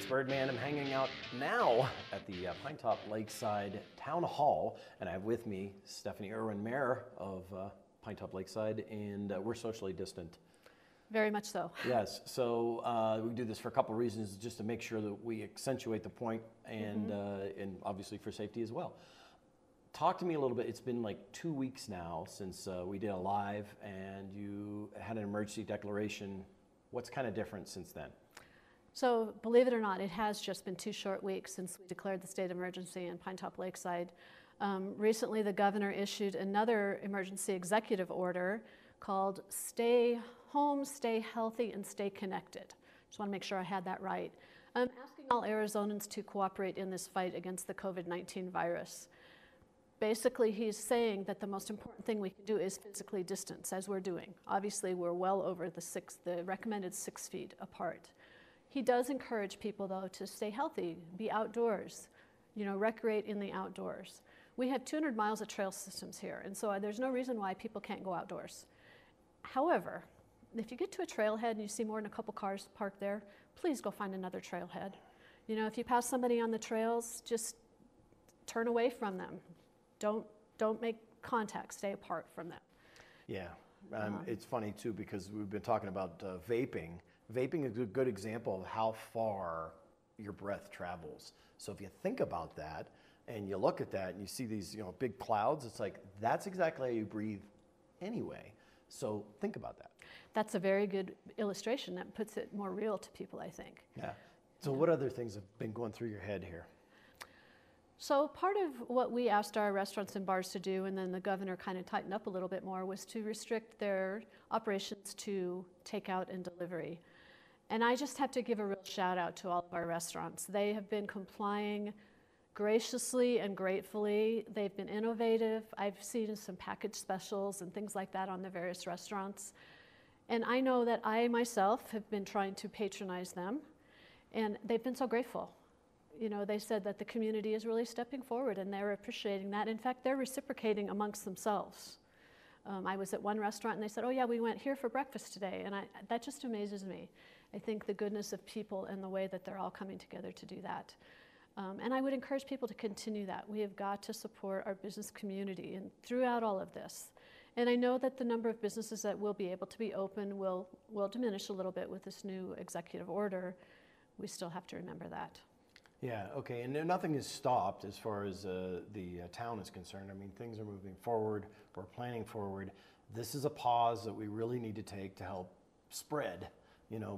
It's Birdman. I'm hanging out now at the Pinetop-Lakeside Town Hall, and I have with me Stephanie Irwin, Mayor of Pinetop-Lakeside, and we're socially distant. Very much so. Yes, so we do this for a couple of reasons, just to make sure that we accentuate the point and, and obviously for safety as well. Talk to me a little bit. It's been like 2 weeks now since we did a live and you had an emergency declaration. What's kind of different since then? So believe it or not, it has just been 2 short weeks since we declared the state of emergency in Pinetop-Lakeside. Recently, the governor issued another emergency executive order called Stay Home, Stay Healthy, and Stay Connected. Just want to make sure I had that right. Asking all Arizonans to cooperate in this fight against the COVID-19 virus. Basically, he's saying that the most important thing we can do is physically distance, as we're doing. Obviously, we're well over the recommended 6 feet apart. He does encourage people, though, to stay healthy, be outdoors, recreate in the outdoors. We have 200 miles of trail systems here, and so there's no reason why people can't go outdoors. However, if you get to a trailhead and you see more than a couple cars parked there, please go find another trailhead. If you pass somebody on the trails, just turn away from them. Don't make contact, stay apart from them. Yeah, it's funny too, because we've been talking about vaping. Vaping is a good example of how far your breath travels. So if you think about that and you look at that and you see these big clouds, it's like that's exactly how you breathe anyway. So think about that. That's a very good illustration. That puts it more real to people, I think. Yeah. So what other things have been going through your head here? So part of what we asked our restaurants and bars to do, and then the governor kind of tightened up a little bit more, was to restrict their operations to takeout and delivery. And I just have to give a real shout out to all of our restaurants. They have been complying graciously and gratefully. They've been innovative. I've seen some package specials and things like that on the various restaurants. And I know that I myself have been trying to patronize them, and they've been so grateful. They said that the community is really stepping forward and they're appreciating that. In fact, they're reciprocating amongst themselves. I was at one restaurant and they said, oh yeah, we went here for breakfast today. And that just amazes me. I think the goodness of people and the way that they're all coming together to do that. And I would encourage people to continue that. We have got to support our business community and throughout all of this. And I know that the number of businesses that will be able to be open will diminish a little bit with this new executive order. We still have to remember that. Yeah, okay, and nothing is stopped as far as the town is concerned. I mean, things are moving forward, we're planning forward. This is a pause that we really need to take to help spread.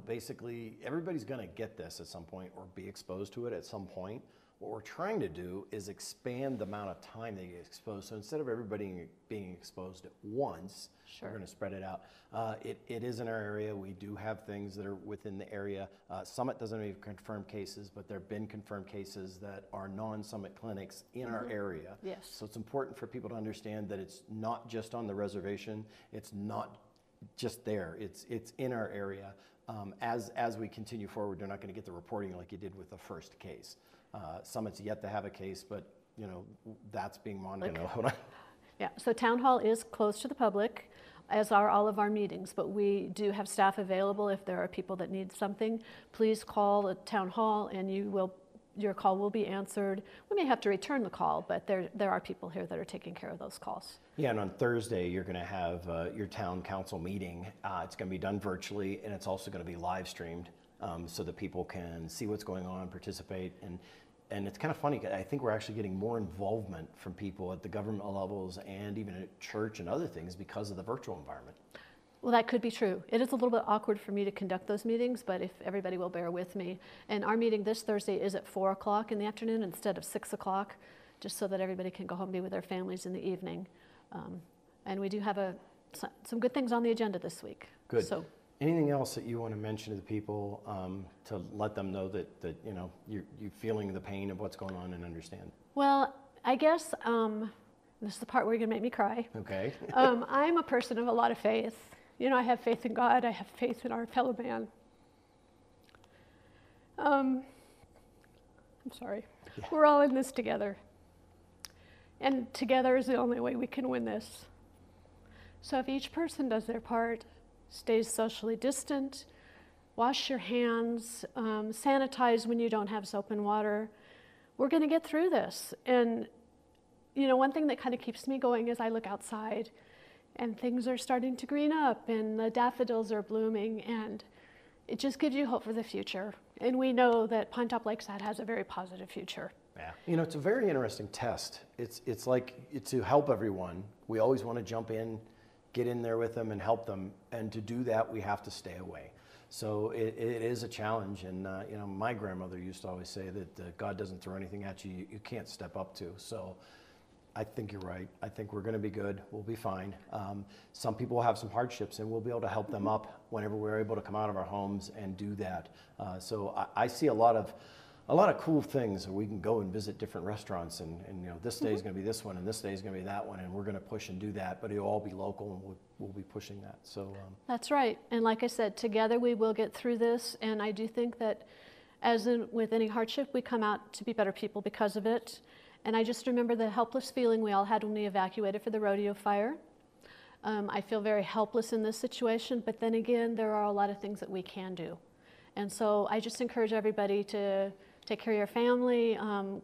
Basically, everybody's gonna get this at some point or be exposed to it at some point. What we're trying to do is expand the amount of time they get exposed. So instead of everybody being exposed at once, We're going to spread it out. It is in our area. We do have things that are within the area. Summit doesn't have confirmed cases, but there have been confirmed cases that are non-Summit clinics in our area. Yes. So it's important for people to understand that it's not just on the reservation. It's not just there. It's in our area. As we continue forward, you're not going to get the reporting like you did with the first case. Summit's yet to have a case, but that's being monitored. Hold on. Yeah, so Town Hall is closed to the public, as are all of our meetings, but we do have staff available if there are people that need something. Please call the Town Hall and your call will be answered. We may have to return the call, but there are people here that are taking care of those calls. Yeah, and on Thursday, you're going to have your town council meeting. It's going to be done virtually, and it's also going to be live streamed so that people can see what's going on, participate, and it's kind of funny. I think we're actually getting more involvement from people at the government levels and even at church and other things because of the virtual environment. Well, that could be true. It is a little bit awkward for me to conduct those meetings, but if everybody will bear with me. And our meeting this Thursday is at 4 o'clock in the afternoon instead of 6 o'clock, just so that everybody can go home and be with their families in the evening. And we do have some good things on the agenda this week. Good. So, anything else that you want to mention to the people to let them know that you're feeling the pain of what's going on and understand? Well, I guess this is the part where you're going to make me cry. Okay. I'm a person of a lot of faith. I have faith in God. I have faith in our fellow man. I'm sorry. Yeah. We're all in this together. And together is the only way we can win this. So if each person does their part, stays socially distant, wash your hands, sanitize when you don't have soap and water. We're going to get through this. And, you know, one thing that kind of keeps me going is I look outside and things are starting to green up and the daffodils are blooming, and it just gives you hope for the future. And we know that Pinetop-Lakeside has a very positive future. Yeah. You know, it's a very interesting test. It's like to help everyone. We always want to jump in, get in there with them and help them. And to do that, we have to stay away. So it is a challenge. And, you know, my grandmother used to always say that God doesn't throw anything at you you can't step up to. So I think you're right. I think we're going to be good. We'll be fine. Some people will have some hardships, and we'll be able to help them up whenever we're able to come out of our homes and do that. So I see a lot of cool things. We can go and visit different restaurants, and you know, this day is going to be this one, and this day is going to be that one, and we're going to push and do that. But it'll all be local, and we'll be pushing that. So that's right. And like I said, together we will get through this. And I do think that, as with any hardship, we come out to be better people because of it. And I just remember the helpless feeling we all had when we evacuated for the rodeo fire. I feel very helpless in this situation, but then again, there are a lot of things that we can do. And so I just encourage everybody to take care of your family,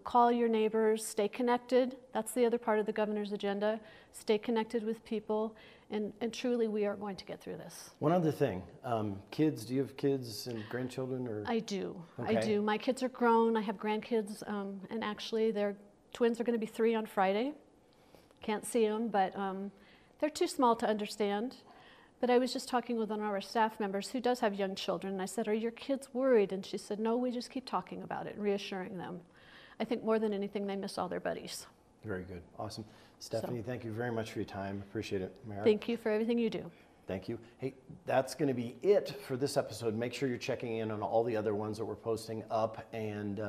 call your neighbors, stay connected. That's the other part of the governor's agenda. Stay connected with people, and truly we are going to get through this. one other thing, kids, do you have kids and grandchildren? Or? I do. Okay. I do. My kids are grown. I have grandkids, and actually their twins are going to be 3 on Friday. Can't see them, but they're too small to understand. But I was just talking with one of our staff members who does have young children, and I said, "Are your kids worried?" And she said, "No, we just keep talking about it, reassuring them." I think more than anything, they miss all their buddies. Very good. Awesome. Stephanie, thank you very much for your time. Appreciate it. Mara. Thank you for everything you do. Thank you. Hey, that's going to be it for this episode. Make sure you're checking in on all the other ones that we're posting up. And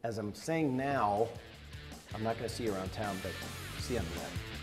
as I'm saying now, I'm not going to see you around town, but see you on the net.